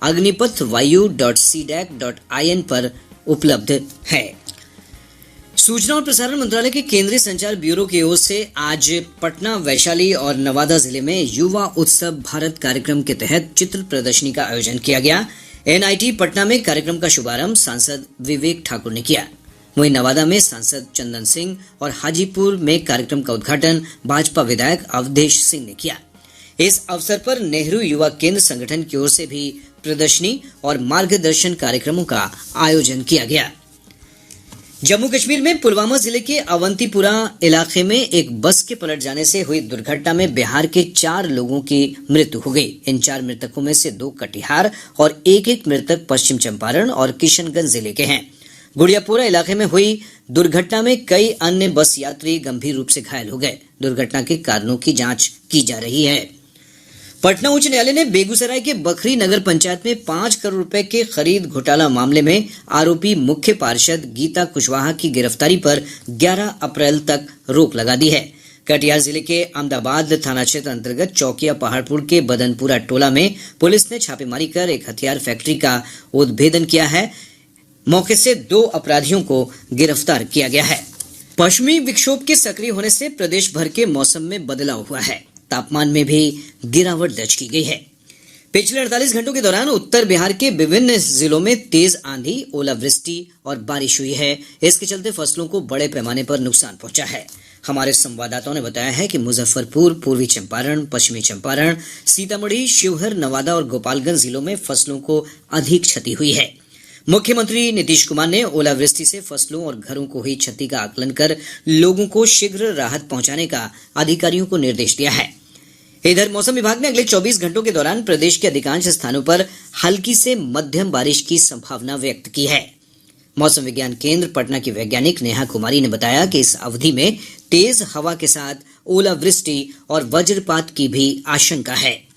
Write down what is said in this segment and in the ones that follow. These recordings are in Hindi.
अग्निपथवायु.cdac.in पर उपलब्ध है। सूचना और प्रसारण मंत्रालय के केंद्रीय संचार ब्यूरो की ओर से आज पटना, वैशाली और नवादा जिले में युवा उत्सव भारत कार्यक्रम के तहत चित्र प्रदर्शनी का आयोजन किया गया। एनआईटी पटना में कार्यक्रम का शुभारंभ सांसद विवेक ठाकुर ने किया। वहीं नवादा में सांसद चंदन सिंह और हाजीपुर में कार्यक्रम का उद्घाटन भाजपा विधायक अवधेश सिंह ने किया। इस अवसर पर नेहरू युवा केंद्र संगठन की ओर से भी प्रदर्शनी और मार्गदर्शन कार्यक्रमों का आयोजन किया गया। जम्मू कश्मीर में पुलवामा जिले के अवंतीपुरा इलाके में एक बस के पलट जाने से हुई दुर्घटना में बिहार के 4 लोगों की मृत्यु हो गई। इन 4 मृतकों में से 2 कटिहार और एक मृतक पश्चिम चंपारण और किशनगंज जिले के हैं। गुड़ियापुरा इलाके में हुई दुर्घटना में कई अन्य बस यात्री गंभीर रूप से घायल हो गए। दुर्घटना के कारणों की जांच की जा रही है। पटना उच्च न्यायालय ने बेगूसराय के बखरी नगर पंचायत में 5 करोड़ रुपए के खरीद घोटाला मामले में आरोपी मुख्य पार्षद गीता कुशवाहा की गिरफ्तारी पर 11 अप्रैल तक रोक लगा दी है। कटिहार जिले के अहमदाबाद थाना क्षेत्र अंतर्गत चौकिया पहाड़पुर के बदनपुरा टोला में पुलिस ने छापेमारी कर एक हथियार फैक्ट्री का उद्भेदन किया है। मौके से 2 अपराधियों को गिरफ्तार किया गया है। पश्चिमी विक्षोभ के सक्रिय होने से प्रदेश भर के मौसम में बदलाव हुआ है। तापमान में भी गिरावट दर्ज की गई है। पिछले 48 घंटों के दौरान उत्तर बिहार के विभिन्न जिलों में तेज आंधी, ओलावृष्टि और बारिश हुई है। इसके चलते फसलों को बड़े पैमाने पर नुकसान पहुंचा है। हमारे संवाददाताओं ने बताया है कि मुजफ्फरपुर, पूर्वी चंपारण, पश्चिमी चंपारण, सीतामढ़ी, शिवहर, नवादा और गोपालगंज जिलों में फसलों को अधिक क्षति हुई है। मुख्यमंत्री नीतीश कुमार ने ओलावृष्टि से फसलों और घरों को हुई क्षति का आकलन कर लोगों को शीघ्र राहत पहुंचाने का अधिकारियों को निर्देश दिया है। इधर मौसम विभाग ने अगले 24 घंटों के दौरान प्रदेश के अधिकांश स्थानों पर हल्की से मध्यम बारिश की संभावना व्यक्त की है। मौसम विज्ञान केंद्र पटना की वैज्ञानिक नेहा कुमारी ने बताया कि इस अवधि में तेज हवा के साथ ओलावृष्टि और वज्रपात की भी आशंका है।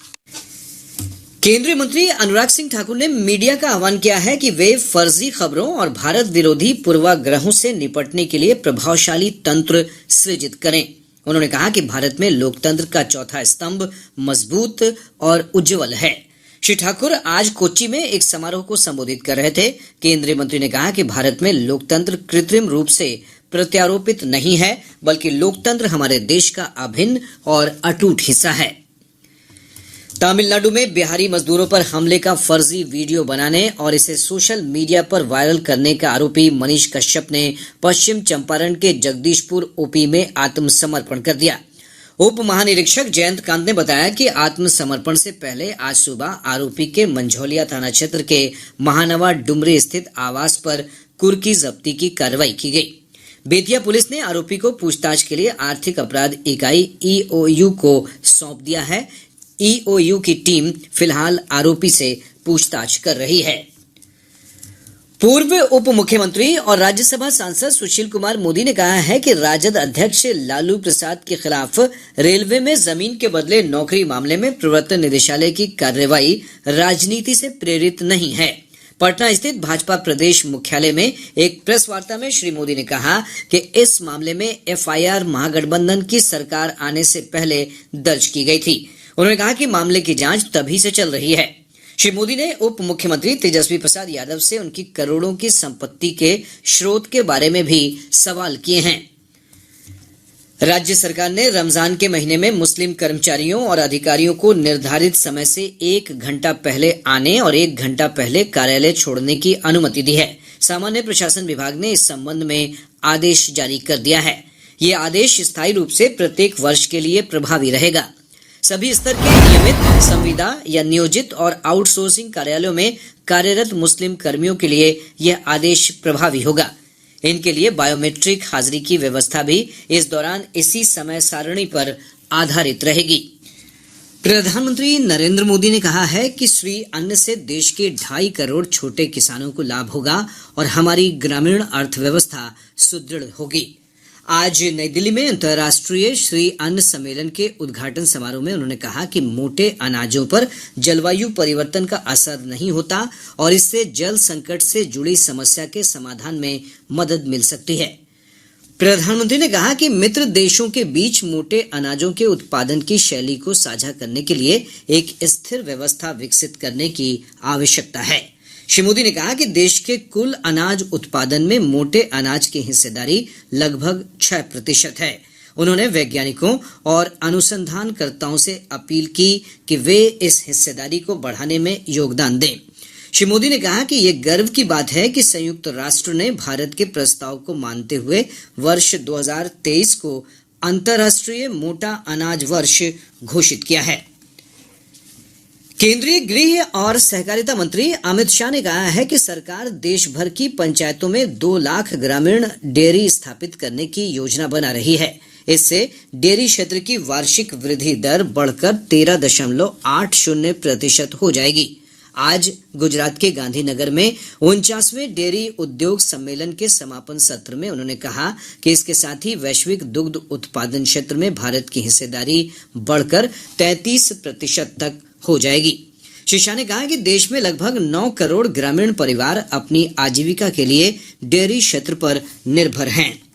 केंद्रीय मंत्री अनुराग सिंह ठाकुर ने मीडिया का आह्वान किया है कि वे फर्जी खबरों और भारत विरोधी पूर्वाग्रहों से निपटने के लिए प्रभावशाली तंत्र सृजित करें। उन्होंने कहा कि भारत में लोकतंत्र का चौथा स्तंभ मजबूत और उज्जवल है। श्री ठाकुर आज कोच्चि में एक समारोह को संबोधित कर रहे थे। केंद्रीय मंत्री ने कहा कि भारत में लोकतंत्र कृत्रिम रूप से प्रत्यारोपित नहीं है, बल्कि लोकतंत्र हमारे देश का अभिन्न और अटूट हिस्सा है। तमिलनाडु में बिहारी मजदूरों पर हमले का फर्जी वीडियो बनाने और इसे सोशल मीडिया पर वायरल करने का आरोपी मनीष कश्यप ने पश्चिम चंपारण के जगदीशपुर ओपी में आत्मसमर्पण कर दिया। उप महानिरीक्षक जयंत कांत ने बताया कि आत्मसमर्पण से पहले आज सुबह आरोपी के मंझौलिया थाना क्षेत्र के महानवा डुमरी स्थित आवास पर कुर्की जब्ती की कार्रवाई की गई। बेतिया पुलिस ने आरोपी को पूछताछ के लिए आर्थिक अपराध इकाई ईओयू को सौंप दिया है। ईओयू की टीम फिलहाल आरोपी से पूछताछ कर रही है। पूर्व उप मुख्यमंत्री और राज्यसभा सांसद सुशील कुमार मोदी ने कहा है कि राजद अध्यक्ष लालू प्रसाद के खिलाफ रेलवे में जमीन के बदले नौकरी मामले में प्रवर्तन निदेशालय की कार्रवाई राजनीति से प्रेरित नहीं है। पटना स्थित भाजपा प्रदेश मुख्यालय में एक प्रेस वार्ता में श्री मोदी ने कहा कि इस मामले में एफआईआर महागठबंधन की सरकार आने से पहले दर्ज की गई थी। उन्होंने कहा कि मामले की जांच तभी से चल रही है। श्री मोदी ने उप मुख्यमंत्री तेजस्वी प्रसाद यादव से उनकी करोड़ों की संपत्ति के स्रोत के बारे में भी सवाल किए हैं। राज्य सरकार ने रमजान के महीने में मुस्लिम कर्मचारियों और अधिकारियों को निर्धारित समय से 1 घंटा पहले आने और 1 घंटा पहले कार्यालय छोड़ने की अनुमति दी है। सामान्य प्रशासन विभाग ने इस संबंध में आदेश जारी कर दिया है। ये आदेश स्थायी रूप से प्रत्येक वर्ष के लिए प्रभावी रहेगा। सभी स्तर के नियमित, संविदा या नियोजित और आउटसोर्सिंग कार्यालयों में कार्यरत मुस्लिम कर्मियों के लिए यह आदेश प्रभावी होगा। इनके लिए बायोमेट्रिक हाजिरी की व्यवस्था भी इस दौरान इसी समय सारणी पर आधारित रहेगी। प्रधानमंत्री नरेंद्र मोदी ने कहा है कि श्री अन्न से देश के 2.5 करोड़ छोटे किसानों को लाभ होगा और हमारी ग्रामीण अर्थव्यवस्था सुदृढ़ होगी। आज नई दिल्ली में अंतर्राष्ट्रीय श्री अन्न सम्मेलन के उद्घाटन समारोह में उन्होंने कहा कि मोटे अनाजों पर जलवायु परिवर्तन का असर नहीं होता और इससे जल संकट से जुड़ी समस्या के समाधान में मदद मिल सकती है। प्रधानमंत्री ने कहा कि मित्र देशों के बीच मोटे अनाजों के उत्पादन की शैली को साझा करने के लिए एक स्थिर व्यवस्था विकसित करने की आवश्यकता है। श्री मोदी ने कहा कि देश के कुल अनाज उत्पादन में मोटे अनाज की हिस्सेदारी लगभग 6% है। उन्होंने वैज्ञानिकों और अनुसंधानकर्ताओं से अपील की कि वे इस हिस्सेदारी को बढ़ाने में योगदान दें। श्री मोदी ने कहा कि यह गर्व की बात है कि संयुक्त राष्ट्र ने भारत के प्रस्ताव को मानते हुए वर्ष 2023 को अंतर्राष्ट्रीय मोटा अनाज वर्ष घोषित किया है। केंद्रीय गृह और सहकारिता मंत्री अमित शाह ने कहा है कि सरकार देश भर की पंचायतों में 2 लाख ग्रामीण डेयरी स्थापित करने की योजना बना रही है। इससे डेयरी क्षेत्र की वार्षिक वृद्धि दर बढ़कर 13.80% हो जाएगी। आज गुजरात के गांधीनगर में 49वें डेयरी उद्योग सम्मेलन के समापन सत्र में उन्होंने कहा कि इसके साथ ही वैश्विक दुग्ध उत्पादन क्षेत्र में भारत की हिस्सेदारी बढ़कर 33% तक हो जाएगी। श्री शाह ने कहा कि देश में लगभग 9 करोड़ ग्रामीण परिवार अपनी आजीविका के लिए डेयरी क्षेत्र पर निर्भर हैं।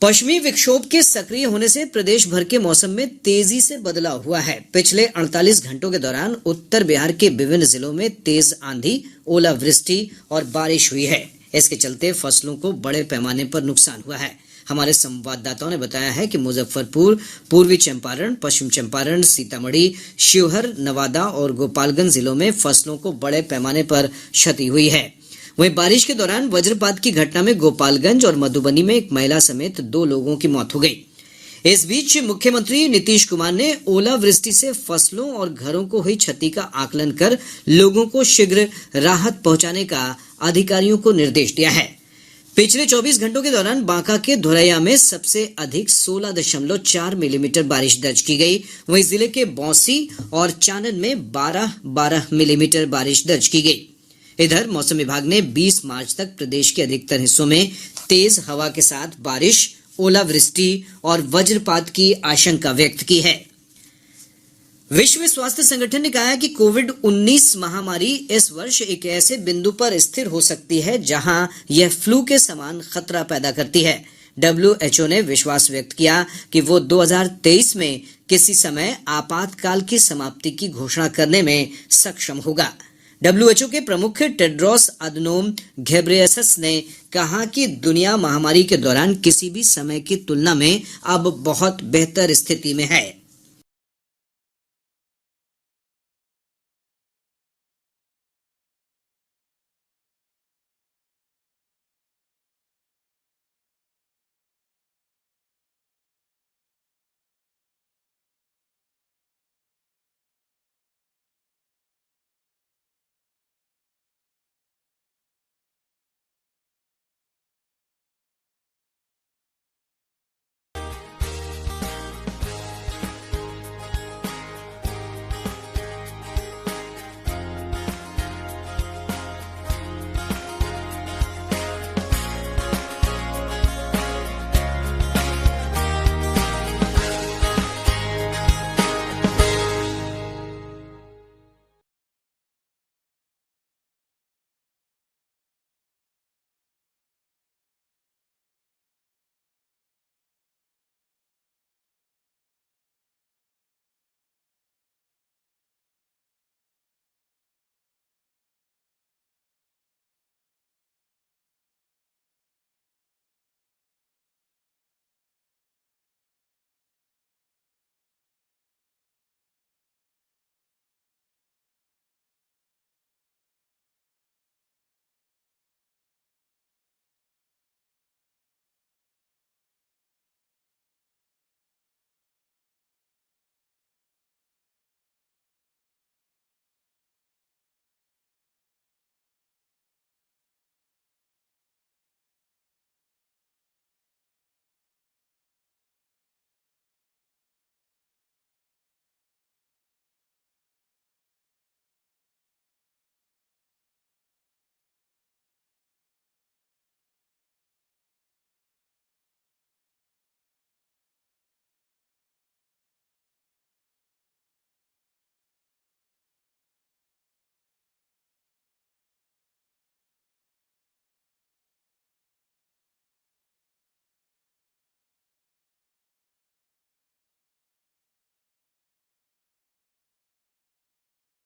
पश्चिमी विक्षोभ के सक्रिय होने से प्रदेश भर के मौसम में तेजी से बदलाव हुआ है। पिछले 48 घंटों के दौरान उत्तर बिहार के विभिन्न जिलों में तेज आंधी, ओलावृष्टि और बारिश हुई है। इसके चलते फसलों को बड़े पैमाने पर नुकसान हुआ है। हमारे संवाददाताओं ने बताया है कि मुजफ्फरपुर, पूर्वी चंपारण, पश्चिम चंपारण, सीतामढ़ी, शिवहर, नवादा और गोपालगंज जिलों में फसलों को बड़े पैमाने पर क्षति हुई है। वहीं बारिश के दौरान वज्रपात की घटना में गोपालगंज और मधुबनी में एक महिला समेत 2 लोगों की मौत हो गई। इस बीच मुख्यमंत्री नीतीश कुमार ने ओलावृष्टि से फसलों और घरों को हुई क्षति का आकलन कर लोगों को शीघ्र राहत पहुंचाने का अधिकारियों को निर्देश दिया है। पिछले 24 घंटों के दौरान बांका के धोरैया में सबसे अधिक 16.4 मिलीमीटर बारिश दर्ज की गई। वहीं जिले के बौंसी और चानन में 12 मिलीमीटर बारिश दर्ज की गई। इधर मौसम विभाग ने 20 मार्च तक प्रदेश के अधिकतर हिस्सों में तेज हवा के साथ बारिश, ओलावृष्टि और वज्रपात की आशंका व्यक्त की है। विश्व स्वास्थ्य संगठन ने कहा है कि कोविड-19 महामारी इस वर्ष एक ऐसे बिंदु पर स्थिर हो सकती है जहां यह फ्लू के समान खतरा पैदा करती है। WHO ने विश्वास व्यक्त किया कि वो 2023 में किसी समय आपातकाल की समाप्ति की घोषणा करने में सक्षम होगा। WHO के प्रमुख टेड्रोस अदनोम घेब्रेयेसस ने कहा कि दुनिया महामारी के दौरान किसी भी समय की तुलना में अब बहुत बेहतर स्थिति में है।